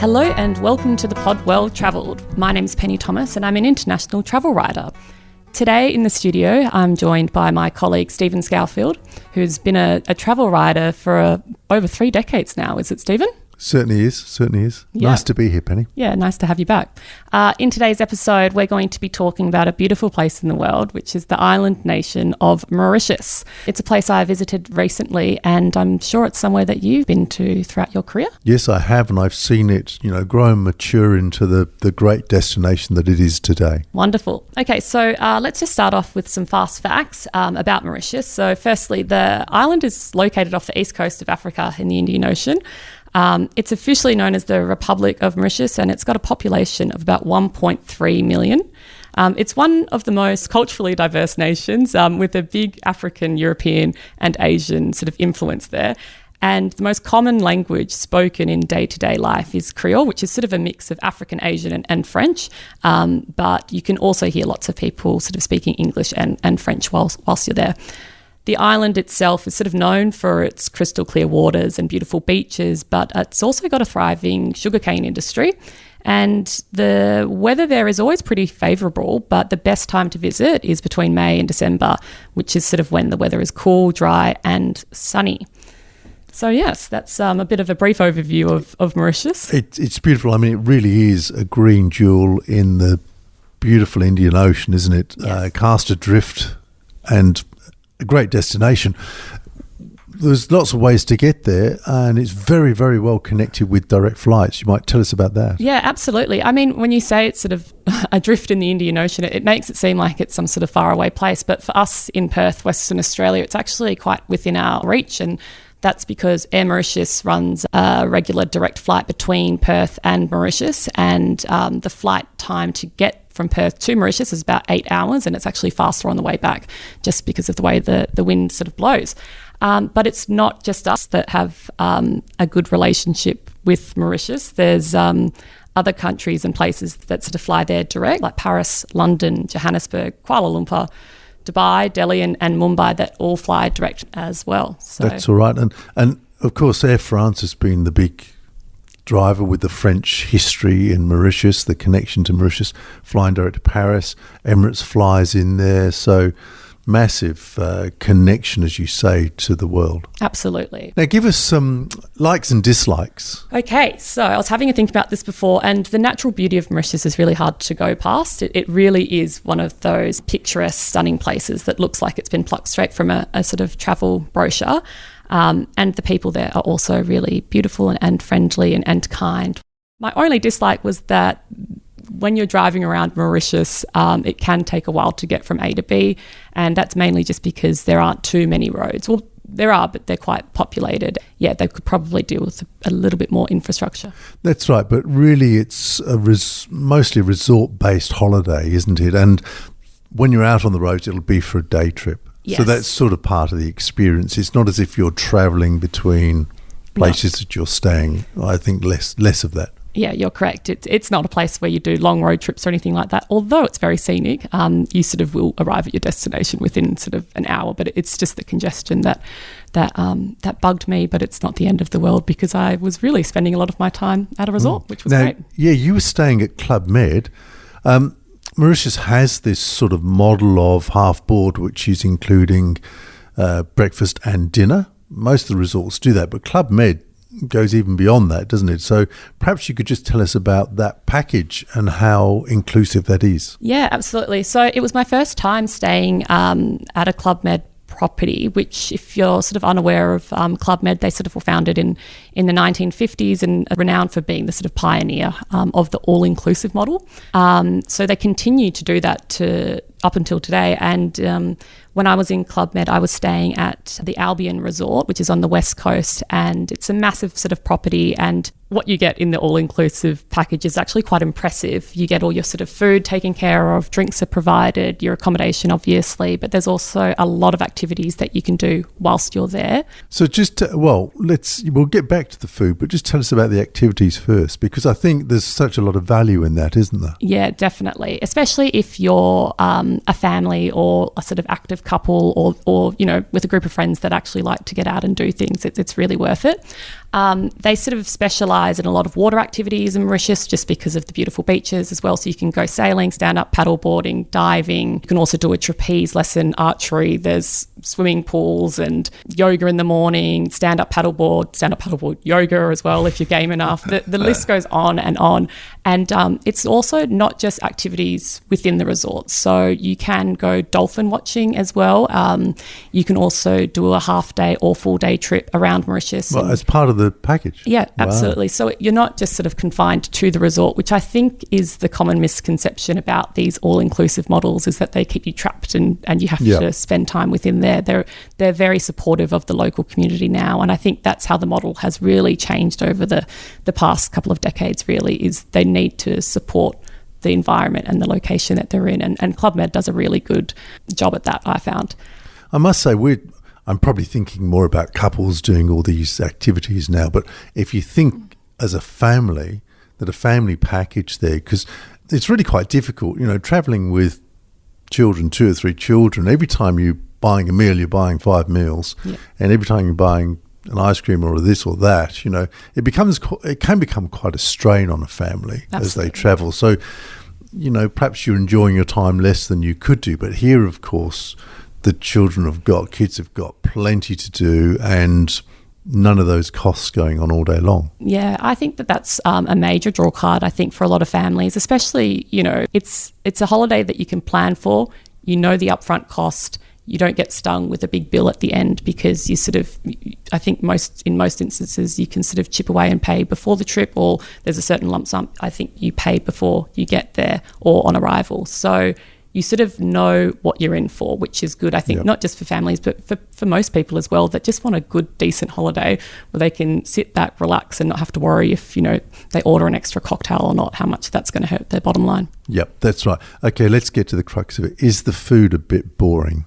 Hello and welcome to the pod Well Travelled. My name's Penny Thomas and I'm an international travel writer. Today in the studio I'm joined by my colleague Stephen Scourfield, who's been a travel writer for over 3 decades now. Is it, Stephen? Certainly is. Yeah. Nice to be here, Penny. Yeah, nice to have you back. In today's episode, we're going to be talking about a beautiful place in the world, which is the island nation of Mauritius. It's a place I visited recently, and I'm sure it's somewhere that you've been to throughout your career. Yes, I have, and I've seen it, grow and mature into the great destination that it is today. Wonderful. Okay, so let's just start off with some fast facts about Mauritius. So firstly, the island is located off the east coast of Africa in the Indian Ocean. It's officially known as the Republic of Mauritius, and it's got a population of about 1.3 million. It's one of the most culturally diverse nations with a big African, European and Asian sort of influence there. And the most common language spoken in day-to-day life is Creole, which is sort of a mix of African, Asian and French. But you can also hear lots of people sort of speaking English and French whilst you're there. The island itself is sort of known for its crystal clear waters and beautiful beaches, but it's also got a thriving sugarcane industry. And the weather there is always pretty favourable, but the best time to visit is between May and December, which is sort of when the weather is cool, dry and sunny. So yes, that's a bit of a brief overview of Mauritius. It's beautiful. I mean, it really is a green jewel in the beautiful Indian Ocean, isn't it? Yes. Cast adrift and a great destination. There's lots of ways to get there, and it's very, very well connected with direct flights. You might tell us about that. Yeah, absolutely. I mean, when you say it's sort of adrift in the Indian Ocean, it makes it seem like it's some sort of faraway place. But for us in Perth, Western Australia, it's actually quite within our reach, and that's because Air Mauritius runs a regular direct flight between Perth and Mauritius, and the flight time to get from Perth to Mauritius is about 8 hours, and it's actually faster on the way back just because of the way the wind sort of blows. But it's not just us that have a good relationship with Mauritius. There's other countries and places that sort of fly there direct, like Paris, London, Johannesburg, Kuala Lumpur, Dubai, Delhi and Mumbai, that all fly direct as well. So that's all right. And of course, Air France has been the big driver with the French history in Mauritius, the connection to Mauritius, flying direct to Paris. Emirates flies in there. So massive connection, as you say, to the world. Absolutely. Now, give us some likes and dislikes. Okay, so I was having a think about this before, and the natural beauty of Mauritius is really hard to go past. It really is one of those picturesque, stunning places that looks like it's been plucked straight from a sort of travel brochure. And the people there are also really beautiful and friendly and kind. My only dislike was that when you're driving around Mauritius, it can take a while to get from A to B, and that's mainly just because there aren't too many roads. Well, there are, but they're quite populated. Yeah, they could probably deal with a little bit more infrastructure. That's right, but really it's mostly a resort-based holiday, isn't it? And when you're out on the roads, it'll be for a day trip. Yes. So that's sort of part of the experience. It's not as if you're travelling between places that you're staying. I think less of that. Yeah, you're correct. It's not a place where you do long road trips or anything like that, although it's very scenic. You sort of will arrive at your destination within sort of an hour, but it's just the congestion that bugged me, but it's not the end of the world because I was really spending a lot of my time at a resort, which was great. Yeah, you were staying at Club Med. Mauritius has this sort of model of half board, which is including breakfast and dinner. Most of the resorts do that, but Club Med goes even beyond that, doesn't it? So perhaps you could just tell us about that package and how inclusive that is. Yeah, absolutely. So it was my first time staying at a Club Med property, which if you're sort of unaware of Club Med, they sort of were founded in the 1950s and are renowned for being the sort of pioneer of the all-inclusive model. So they continue to do that up until today. And when I was in Club Med, I was staying at the Albion Resort, which is on the west coast, and it's a massive sort of property, and what you get in the all-inclusive package is actually quite impressive. You get all your sort of food taken care of, drinks are provided, your accommodation obviously, but there's also a lot of activities that you can do whilst you're there. So we'll get back to the food, but just tell us about the activities first, because I think there's such a lot of value in that, isn't there? Yeah, definitely, especially if you're a family or a sort of active couple or with a group of friends that actually like to get out and do things. It's really worth it. They sort of specialise specialise in a lot of water activities in Mauritius just because of the beautiful beaches as well. So you can go sailing, stand-up paddleboarding, diving. You can also do a trapeze lesson, archery. There's swimming pools and yoga in the morning, stand-up paddleboard yoga as well if you're game enough. The list goes on. And it's also not just activities within the resort. So you can go dolphin watching as well. You can also do a half-day or full-day trip around Mauritius. Well, as part of the package? Yeah, absolutely. Wow. So you're not just sort of confined to the resort, which I think is the common misconception about these all-inclusive models, is that they keep you trapped and you have to spend time within there. They're very supportive of the local community now, and I think that's how the model has really changed over the past couple of decades, really, is they need to support the environment and the location that they're in, and Club Med does a really good job at that, I found. I must say, I'm probably thinking more about couples doing all these activities now, but if you think as a family, that a family package there, because it's really quite difficult, travelling with children, 2 or 3 children, every time you're buying a meal, you're buying 5 meals, and every time you're buying an ice cream or this or that, it can become quite a strain on a family. Absolutely. As they travel. So, perhaps you're enjoying your time less than you could do, but here, of course, the kids have got plenty to do, and none of those costs going on all day long. Yeah, I think that's a major draw card, I think, for a lot of families, especially, it's a holiday that you can plan for, the upfront cost. You don't get stung with a big bill at the end because you I think in most instances, you can sort of chip away and pay before the trip, or there's a certain lump sum I think you pay before you get there or on arrival. So you sort of know what you're in for, which is good, I think, not just for families, but for most people as well that just want a good, decent holiday where they can sit back, relax, and not have to worry if, they order an extra cocktail or not, how much that's going to hurt their bottom line. Yep, that's right. Okay, let's get to the crux of it. Is the food a bit boring?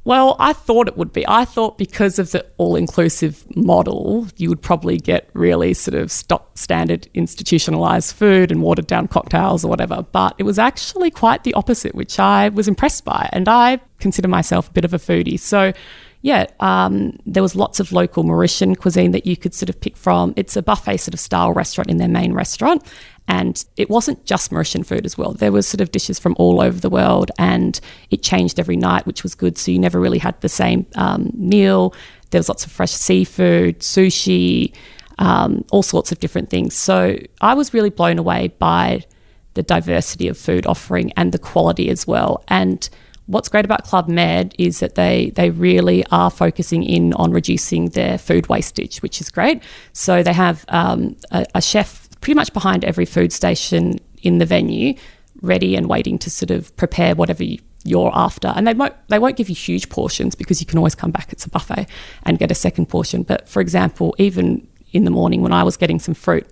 Well, I thought it would be. I thought because of the all-inclusive model, you would probably get really sort of stock standard institutionalised food and watered-down cocktails or whatever. But it was actually quite the opposite, which I was impressed by. And I consider myself a bit of a foodie. So, there was lots of local Mauritian cuisine that you could sort of pick from. It's a buffet sort of style restaurant in their main restaurant. And it wasn't just Mauritian food as well. There was sort of dishes from all over the world, and it changed every night, which was good. So you never really had the same meal. There was lots of fresh seafood, sushi, all sorts of different things. So I was really blown away by the diversity of food offering and the quality as well. And what's great about Club Med is that they really are focusing in on reducing their food wastage, which is great. So they have a chef pretty much behind every food station in the venue, ready and waiting to sort of prepare whatever you're after. And they won't give you huge portions because you can always come back, it's a buffet, and get a second portion. But for example, even in the morning when I was getting some fruit,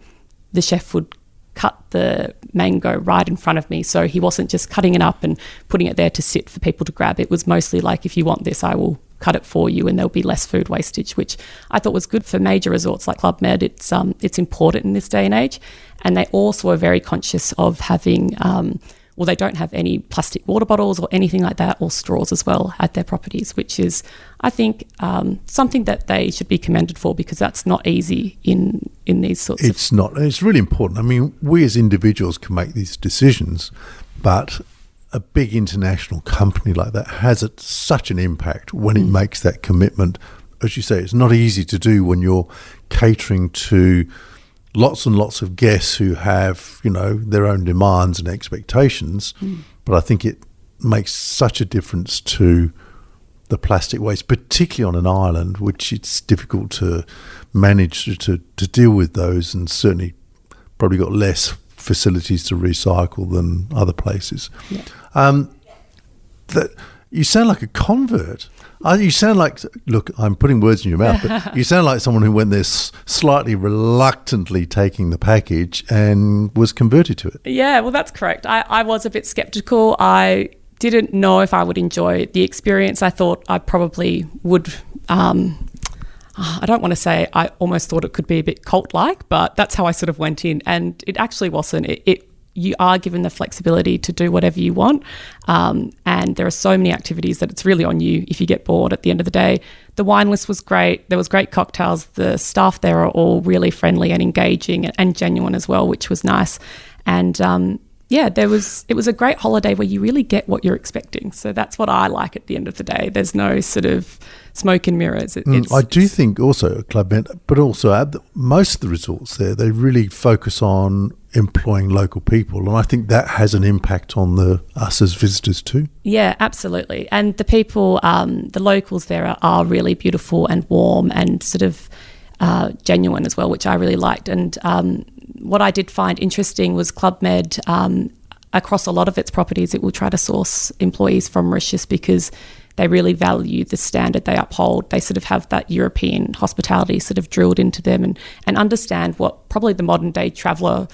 the chef would cut the mango right in front of me. So he wasn't just cutting it up and putting it there to sit for people to grab. It was mostly like, if you want this, I will cut it for you, and there'll be less food wastage, which I thought was good for major resorts like Club Med. It's important in this day and age. And they also are very conscious of having, they don't have any plastic water bottles or anything like that, or straws as well at their properties, which is, I think, something that they should be commended for, because that's not easy in these sorts of... It's not. It's really important. I mean, we as individuals can make these decisions, but a big international company like that has such an impact when it makes that commitment. As you say, it's not easy to do when you're catering to lots and lots of guests who have, their own demands and expectations. But I think it makes such a difference to the plastic waste, particularly on an island, which it's difficult to manage to deal with those, and certainly probably got less facilities to recycle than other places. Yeah. You sound like a convert. You sound like, look, I'm putting words in your mouth, but you sound like someone who went there slightly reluctantly taking the package and was converted to it. Yeah, well, that's correct. I was a bit skeptical. I didn't know if I would enjoy the experience. I thought I probably would. I don't want to say I almost thought it could be a bit cult-like, but that's how I sort of went in, and it actually wasn't. you are given the flexibility to do whatever you want. And there are so many activities that it's really on you if you get bored at the end of the day. The wine list was great. There was great cocktails. The staff there are all really friendly and engaging and genuine as well, which was nice. And it was a great holiday where you really get what you're expecting. So that's what I like at the end of the day. There's no sort of smoke and mirrors. I do think also at Club Med, but also at most of the resorts there, they really focus on employing local people. And I think that has an impact on us as visitors too. Yeah, absolutely. And the people, the locals there are really beautiful and warm and sort of genuine as well, which I really liked. And what I did find interesting was Club Med, across a lot of its properties, it will try to source employees from Mauritius because they really value the standard they uphold. They sort of have that European hospitality sort of drilled into them and understand what probably the modern day traveller,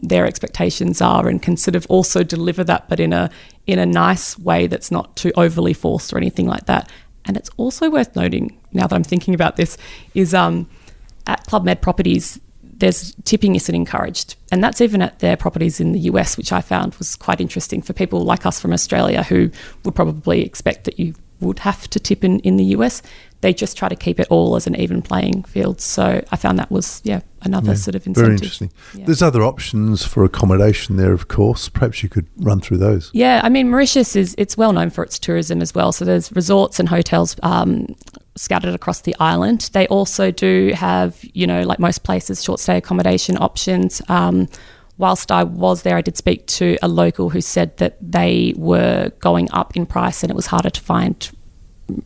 their expectations are, and can sort of also deliver that, but in a nice way that's not too overly forced or anything like that. And it's also worth noting, now that I'm thinking about this, is at Club Med properties, there's tipping isn't encouraged. And that's even at their properties in the US, which I found was quite interesting for people like us from Australia who would probably expect that you would have to tip in the US. They just try to keep it all as an even playing field. So I found that was, another sort of incentive. Very interesting. Yeah. There's other options for accommodation there, of course. Perhaps you could run through those. Yeah, I mean, Mauritius it's well known for its tourism as well. So there's resorts and hotels scattered across the island. They also do have, like most places, short stay accommodation options. Whilst I was there, I did speak to a local who said that they were going up in price and it was harder to find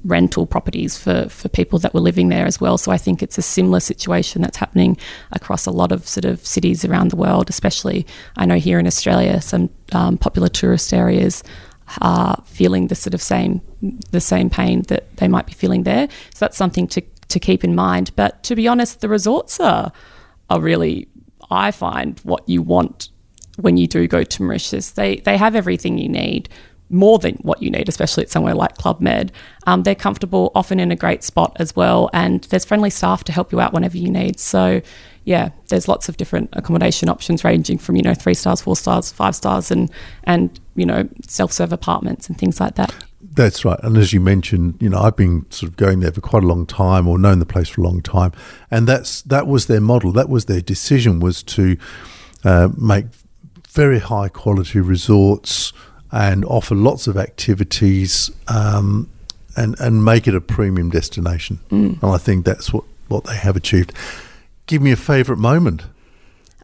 rental properties for people that were living there as well. So I think it's a similar situation that's happening across a lot of sort of cities around the world, especially I know here in Australia, some popular tourist areas are feeling the sort of same pain that they might be feeling there. So that's something to keep in mind. But to be honest, the resorts are really, I find, what you want when you do go to Mauritius. They have everything you need, more than what you need, especially at somewhere like Club Med. They're comfortable, often in a great spot as well, and there's friendly staff to help you out whenever you need. So yeah, there's lots of different accommodation options ranging from 3 stars, 4 stars, 5 stars, and self-serve apartments and things like that. That's right. And as you mentioned, I've been sort of going there for quite a long time, or known the place for a long time, and that was their model. That was their decision, was to make very high quality resorts and offer lots of activities, and make it a premium destination. And I think that's what they have achieved. Give me a favourite moment.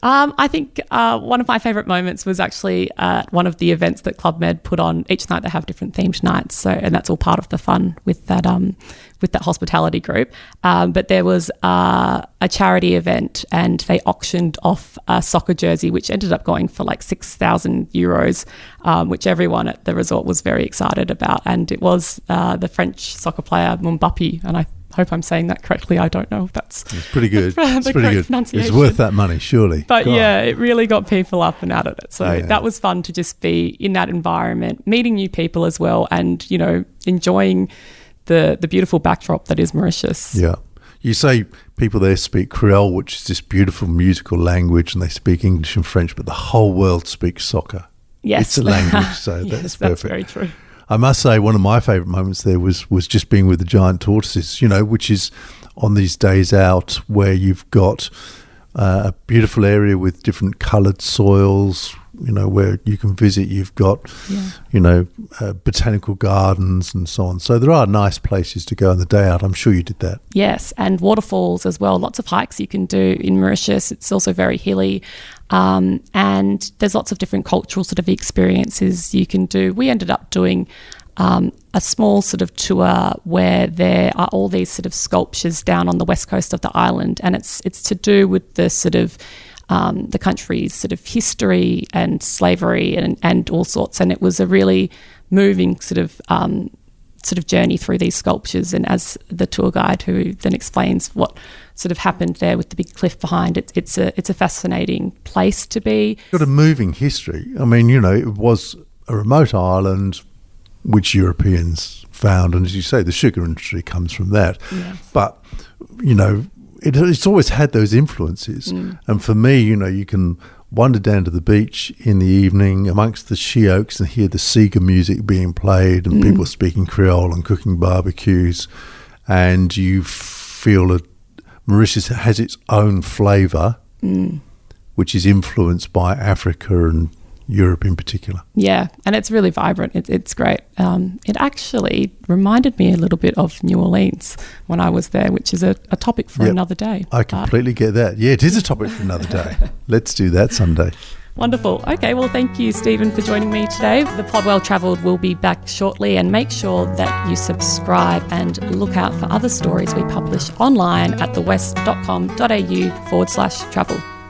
I think one of my favourite moments was actually at one of the events that Club Med put on. Each night they have different themed nights, and that's all part of the fun with that hospitality group. But there was a charity event, and they auctioned off a soccer jersey, which ended up going for like €6,000, which everyone at the resort was very excited about. And it was the French soccer player Mbappé, and I hope I'm saying that correctly. I don't know if that's it's pretty good. It's pretty good. It's worth that money, surely. But it really got people up and out of it. So that was fun to just be in that environment, meeting new people as well, and enjoying the beautiful backdrop that is Mauritius. Yeah. You say people there speak Creole, which is this beautiful musical language, and they speak English and French, but the whole world speaks soccer. Yes. It's a language, so yes, that's perfect. That's very true. I must say one of my favourite moments there was just being with the giant tortoises, which is on these days out where you've got a beautiful area with different coloured soils, where you can visit. You've got, botanical gardens and so on. So there are nice places to go on the day out. I'm sure you did that. Yes, and waterfalls as well. Lots of hikes you can do in Mauritius. It's also very hilly. And there's lots of different cultural sort of experiences you can do. We ended up doing a small sort of tour where there are all these sort of sculptures down on the west coast of the island, and it's to do with the sort of the country's sort of history and slavery and all sorts. And it was a really moving sort of journey through these sculptures. And as the tour guide who then explains what sort of happened there with the big cliff behind it, it's a fascinating place to be. Got a moving history. I mean, it was a remote island which Europeans found, and as you say, the sugar industry comes from that. Yes. But it's always had those influences. And for me, you can wander down to the beach in the evening amongst the she oaks and hear the Sega music being played and people speaking Creole and cooking barbecues, and you feel that Mauritius has its own flavour, which is influenced by Africa and Europe in particular. Yeah, and it's really vibrant. It's great. It actually reminded me a little bit of New Orleans when I was there, which is a topic for another day. I completely get that. Yeah, it is a topic for another day. Let's do that someday. Wonderful. Okay, well, thank you, Stephen, for joining me today. The Pod Well Travelled will be back shortly, and make sure that you subscribe and look out for other stories we publish online at thewest.com.au/travel.